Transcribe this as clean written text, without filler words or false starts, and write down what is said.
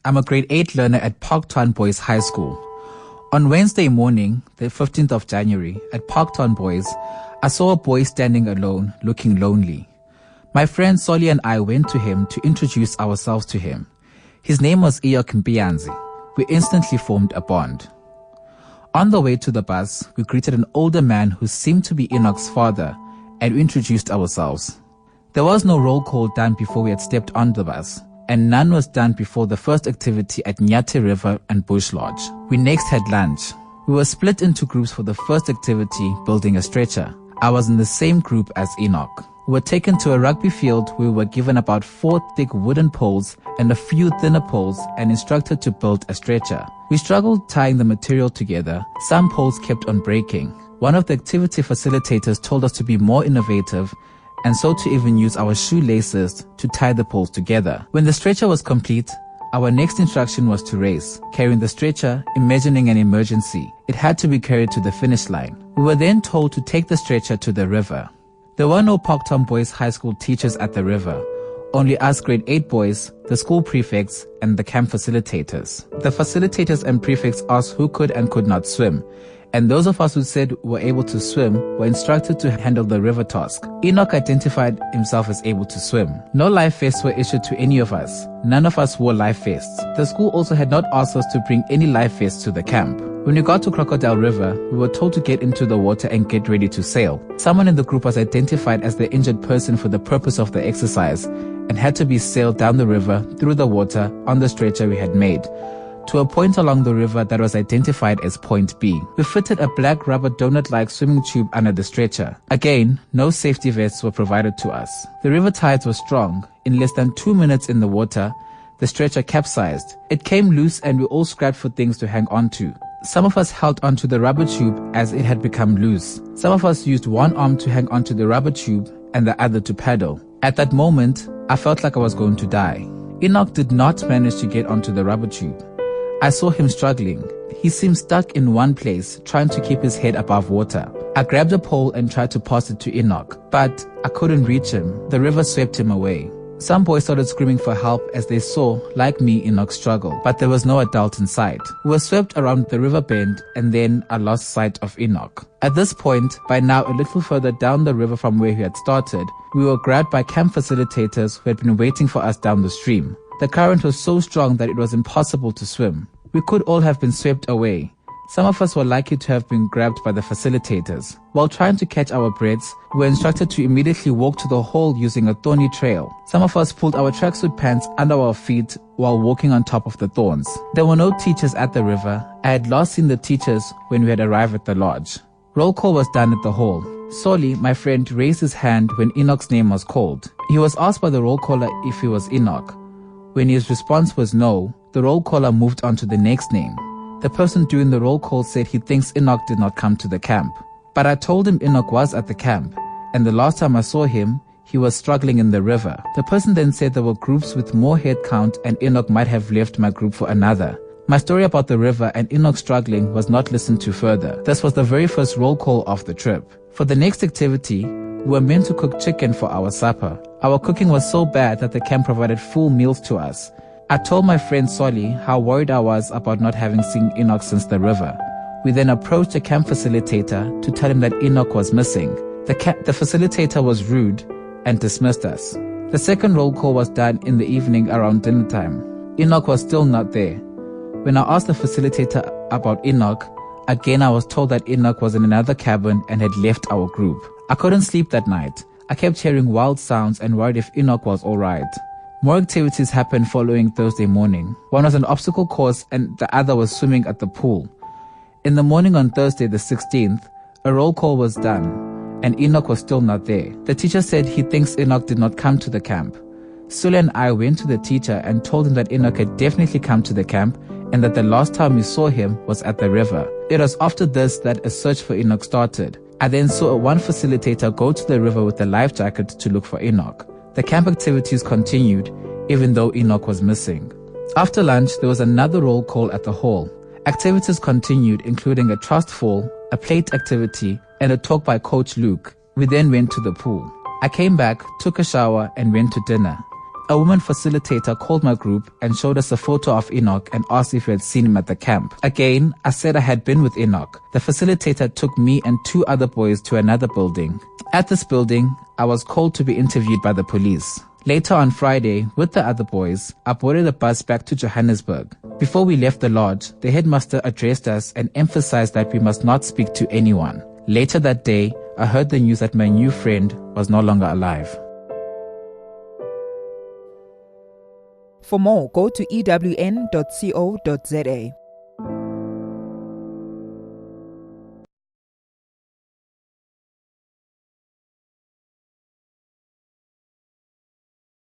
I'm a grade 8 learner at Parktown Boys High School. On Wednesday morning, the 15th of January, at Parktown Boys, I saw a boy standing alone, looking lonely. My friend Soli and I went to him to introduce ourselves to him. His name was Iyok Mpianzi. We instantly formed a bond. On the way to the bus, we greeted an older man who seemed to be Enoch's father, and we introduced ourselves. There was no roll call done before we had stepped on the bus, and none was done before the first activity at Nyate River and Bush Lodge. We next had lunch. We were split into groups for the first activity, building a stretcher. I was in the same group as Enoch. We were taken to a rugby field where we were given about 4 thick wooden poles and a few thinner poles and instructed to build a stretcher. We struggled tying the material together. Some poles kept on breaking. One of the activity facilitators told us to be more innovative and so to even use our shoelaces to tie the poles together. When the stretcher was complete, our next instruction was to race, carrying the stretcher, imagining an emergency. It had to be carried to the finish line. We were then told to take the stretcher to the river. There were no Parktown Boys High School teachers at the river, only us grade 8 boys, the school prefects, and the camp facilitators. The facilitators and prefects asked who could and could not swim, and those of us who said were able to swim were instructed to handle the river task. Enoch identified himself as able to swim. No life vests were issued to any of us. None of us wore life vests. The school also had not asked us to bring any life vests to the camp. When we got to Crocodile River, we were told to get into the water and get ready to sail. Someone in the group was identified as the injured person for the purpose of the exercise and had to be sailed down the river through the water on the stretcher we had made to a point along the river that was identified as Point B. We fitted a black rubber donut-like swimming tube under the stretcher. Again, no safety vests were provided to us. The river tides were strong. In less than 2 minutes in the water, the stretcher capsized. It came loose and we all scrapped for things to hang on to. Some of us held onto the rubber tube as it had become loose. Some of us used one arm to hang onto the rubber tube and the other to paddle. At that moment, I felt like I was going to die. Enoch did not manage to get onto the rubber tube. I saw him struggling. He seemed stuck in one place, trying to keep his head above water. I grabbed a pole and tried to pass it to Enoch, but I couldn't reach him. The river swept him away. Some boys started screaming for help as they saw, like me, Enoch struggle, but there was no adult in sight. We were swept around the river bend and then I lost sight of Enoch. At this point, by now a little further down the river from where we had started, we were grabbed by camp facilitators who had been waiting for us down the stream. The current was so strong that it was impossible to swim. We could all have been swept away. Some of us were likely to have been grabbed by the facilitators. While trying to catch our breaths, we were instructed to immediately walk to the hole using a thorny trail. Some of us pulled our tracksuit pants under our feet while walking on top of the thorns. There were no teachers at the river. I had last seen the teachers when we had arrived at the lodge. Roll call was done at the hall. Soli, my friend, raised his hand when Enoch's name was called. He was asked by the roll caller if he was Enoch. When his response was no, the roll caller moved on to the next name. The person doing the roll call said he thinks Enoch did not come to the camp. But I told him Enoch was at the camp, and the last time I saw him, he was struggling in the river. The person then said there were groups with more head count and Enoch might have left my group for another. My story about the river and Enoch struggling was not listened to further. This was the very first roll call of the trip. For the next activity, we were meant to cook chicken for our supper. Our cooking was so bad that the camp provided full meals to us. I told my friend Soli how worried I was about not having seen Enoch since the river. We then approached the camp facilitator to tell him that Enoch was missing. The facilitator was rude and dismissed us. The second roll call was done in the evening around dinner time. Enoch was still not there. When I asked the facilitator about Enoch, again I was told that Enoch was in another cabin and had left our group. I couldn't sleep that night. I kept hearing wild sounds and worried if Enoch was alright. More activities happened following Thursday morning. One was an obstacle course and the other was swimming at the pool. In the morning on Thursday the 16th, a roll call was done and Enoch was still not there. The teacher said he thinks Enoch did not come to the camp. Sule and I went to the teacher and told him that Enoch had definitely come to the camp and that the last time we saw him was at the river. It was after this that a search for Enoch started. I then saw one facilitator go to the river with a life jacket to look for Enoch. The camp activities continued, even though Enoch was missing. After lunch, there was another roll call at the hall. Activities continued, including a trust fall, a plate activity, and a talk by Coach Luke. We then went to the pool. I came back, took a shower, and went to dinner. A woman facilitator called my group and showed us a photo of Enoch and asked if we had seen him at the camp. Again, I said I had been with Enoch. The facilitator took me and 2 other boys to another building. At this building, I was called to be interviewed by the police. Later on Friday, with the other boys, I boarded a bus back to Johannesburg. Before we left the lodge, the headmaster addressed us and emphasized that we must not speak to anyone. Later that day, I heard the news that my new friend was no longer alive. For more, go to ewn.co.za.